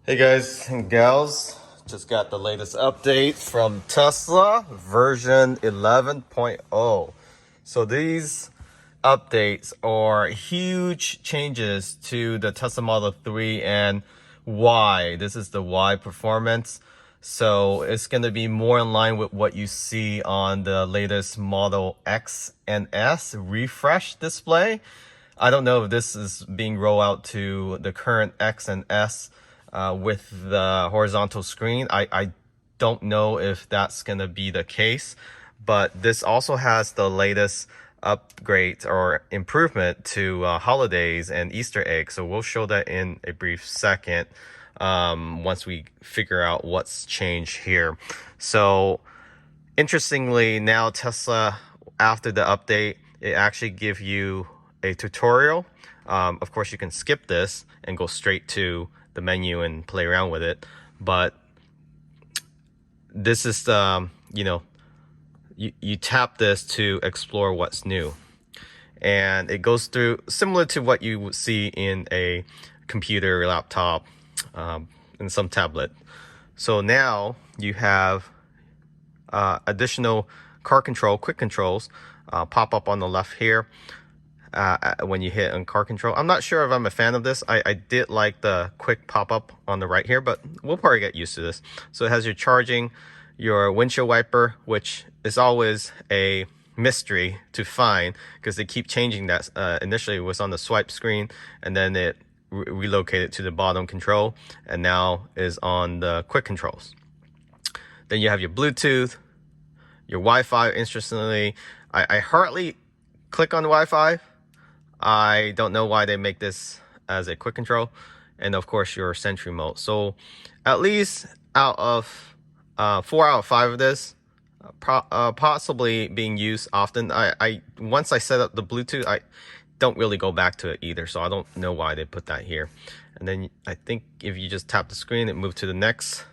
Hey guys and gals, just got the latest update from Tesla version 11.0. So these updates are huge changes to the Tesla Model 3 and Y. This is the Y performance. So it's going to be more in line with what you see on the latest Model X and S refresh display. I don't know if this is being rolled out to the current X and S with the horizontal screen. I don't know if that's going to be the case, but this also has the latest upgrade or improvement to holidays and Easter eggs. So we'll show that in a brief second once we figure out what's changed here. So interestingly, now Tesla, after the update, it actually gives you a tutorial. Of course, you can skip this and go straight to the menu and play around with it. But this is the, you tap this to explore what's new. And it goes through similar to what you would see in a computer, laptop, and some tablet. So now you have additional car control, quick controls pop up on the left here when you hit on car control. I'm not sure if I'm a fan of this. I did like the quick pop-up on the right here, but we'll probably get used to this. So it has your charging, your windshield wiper, which is always a mystery to find because they keep changing that. Initially it was on the swipe screen, and then it relocated to the bottom control, and now is on the quick controls. Then you have your Bluetooth, your Wi-Fi. Interestingly, I hardly click on the Wi-Fi. I don't know why they make this as a quick control. And of course your Sentry mode. So at least out of 4 out of 5 of this possibly being used often. I once I set up the Bluetooth, I don't really go back to it either. So I don't know why they put that here. And then I think if you just tap the screen, it moves to the next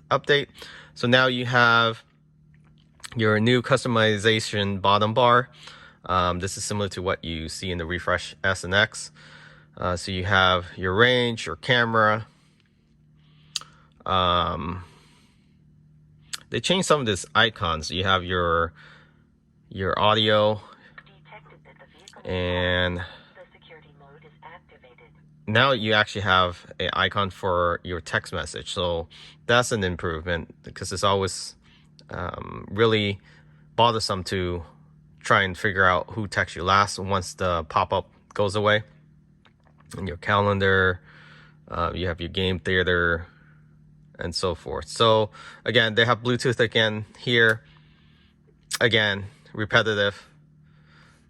update. So now you have your new customization bottom bar. This is similar to what you see in the refresh S and X. So you have your range, your camera. They changed some of these icons. You have your audio, and now you actually have an icon for your text message. So that's an improvement because it's always really bothersome to try and figure out who texts you last once the pop-up goes away. In your calendar, you have your game theater, and so forth. So again, they have Bluetooth again here. Again, repetitive.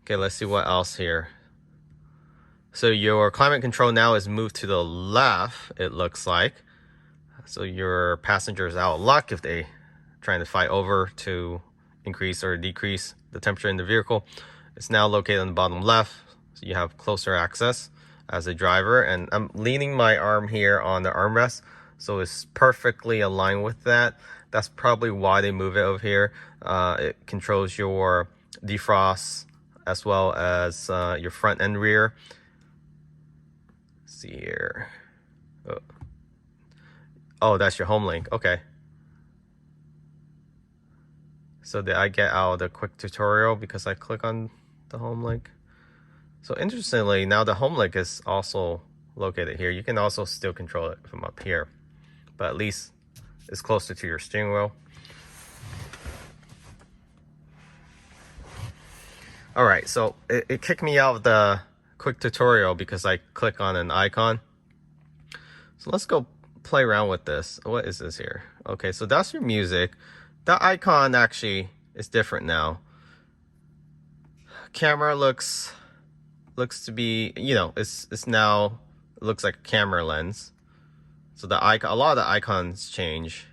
Okay, let's see what else here. So your climate control now is moved to the left, it looks like. So your passengers out of luck if they trying to fight over to increase or decrease the temperature in the vehicle. It's now located on the bottom left, so you have closer access as a driver. And I'm leaning my arm here on the armrest, so it's perfectly aligned with that. That's probably why they move it over here. It controls your defrost as well as your front and rear. Let's see here. Oh, that's your home link. Okay. So did I get out the quick tutorial because I click on the home link? So interestingly, now the home link is also located here. You can also still control it from up here, but at least it's closer to your steering wheel. All right, so it kicked me out of the quick tutorial because I click on an icon. So let's go play around with this. What is this here? Okay, so that's your music. That icon actually is different now. Camera looks to be, it's now looks like a camera lens. So the icon, a lot of the icons change.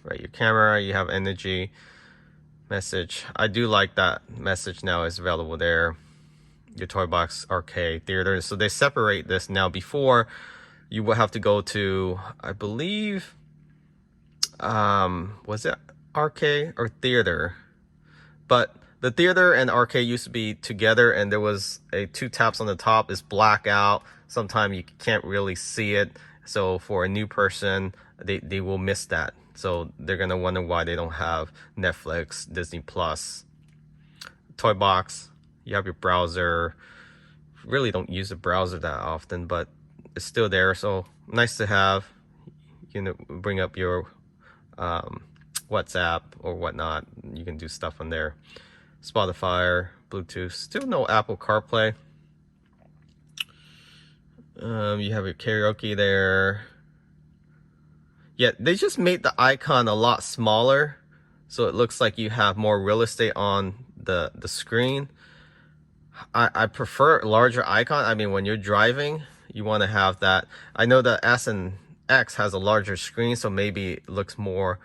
Right, your camera, you have energy, message. I do like that message now is available there. Your toy box, arcade, theater. So they separate this now. Before, you would have to go to, I believe, was it arcade or theater? But the theater and arcade used to be together, and there was a 2 taps on the top. It's black out. Sometimes you can't really see it. So for a new person, they will miss that. So they're gonna wonder why they don't have Netflix, Disney Plus. Toy box, you have your browser. Really don't use the browser that often, but it's still there, so nice to have. You can bring up your WhatsApp or whatnot. You can do stuff on there. Spotify, Bluetooth. Still no Apple CarPlay. You have your karaoke there. Yeah, they just made the icon a lot smaller, so it looks like you have more real estate on the screen. I prefer larger icon. I mean, when you're driving, you want to have that. I know the S and X has a larger screen, so maybe it looks more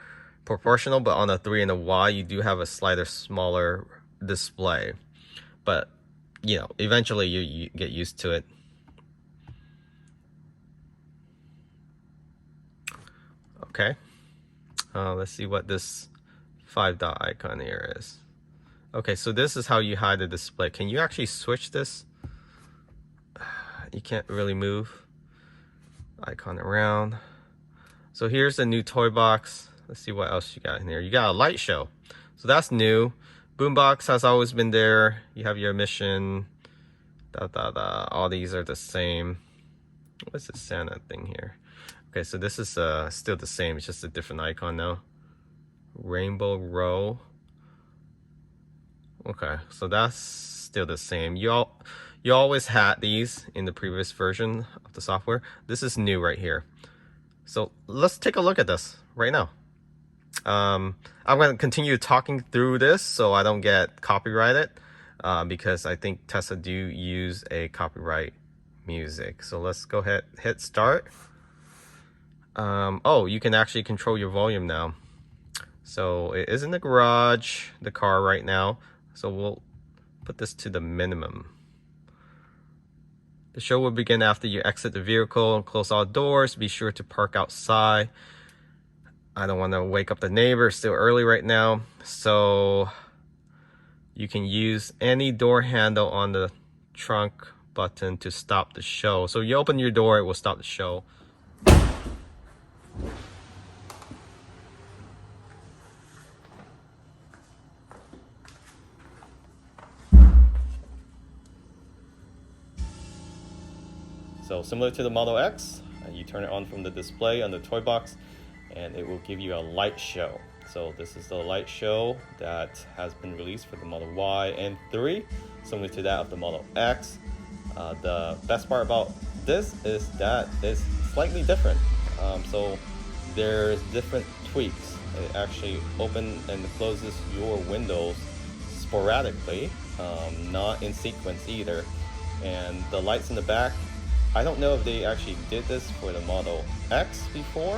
proportional, but on the 3 and the Y, you do have a slighter smaller display. But, you know, eventually you get used to it. Okay. Let's see what this 5-dot icon here is. Okay, so this is how you hide the display. Can you actually switch this? You can't really move icon around. So here's the new toy box. Let's see what else you got in here. You got a Lightshow, so that's new. Boombox has always been there. You have your mission. All these are the same. What's the Santa thing here? Okay, so this is still the same. It's just a different icon now. Rainbow row. Okay, so that's still the same. You always had these in the previous version of the software. This is new right here. So let's take a look at this right now. I'm going to continue talking through this so I don't get copyrighted, because I think Tesla do use a copyright music. So let's go ahead, hit start. Oh, you can actually control your volume now. So it is in the garage, the car right now. So we'll put this to the minimum. The show will begin after you exit the vehicle and close all doors. Be sure to park outside. I don't want to wake up the neighbor. It's still early right now. So you can use any door handle on the trunk button to stop the show. So you open your door, it will stop the show. So similar to the Model X, you turn it on from the display on the toy box, and it will give you a light show. So this is the light show that has been released for the Model Y and 3, similar to that of the Model X. The best part about this is that it's slightly different. So there's different tweaks. It actually opens and closes your windows sporadically, not in sequence either. And the lights in the back, I don't know if they actually did this for the Model X before,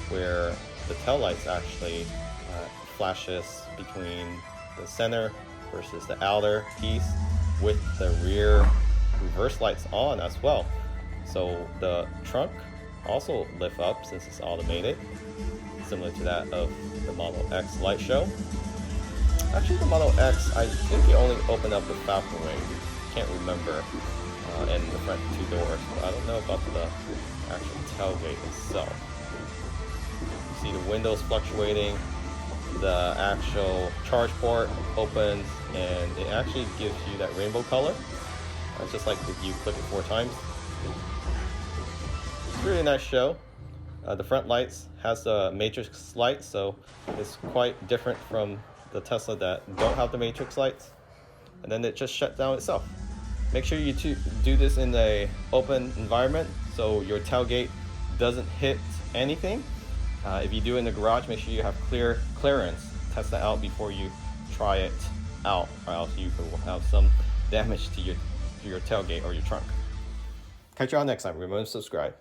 where the tail lights actually flashes between the center versus the outer piece with the rear reverse lights on as well. So the trunk also lift up since it's automated, similar to that of the Model X light show. Actually, the Model X, I think you only open up the Falcon Wing. Can't remember. And the front 2 doors. I don't know about the actual tailgate itself. You see the windows fluctuating. The actual charge port opens, and it actually gives you that rainbow color. It's just like if you click it 4 times. It's a really nice show. The front lights has the matrix light, so it's quite different from the Tesla that don't have the matrix lights. And then it just shuts down itself. Make sure you do this in an open environment so your tailgate doesn't hit anything. If you do it in the garage, make sure you have clearance. Test that out before you try it out, or else you will have some damage to your tailgate or your trunk. Catch you all next time. Remember to subscribe.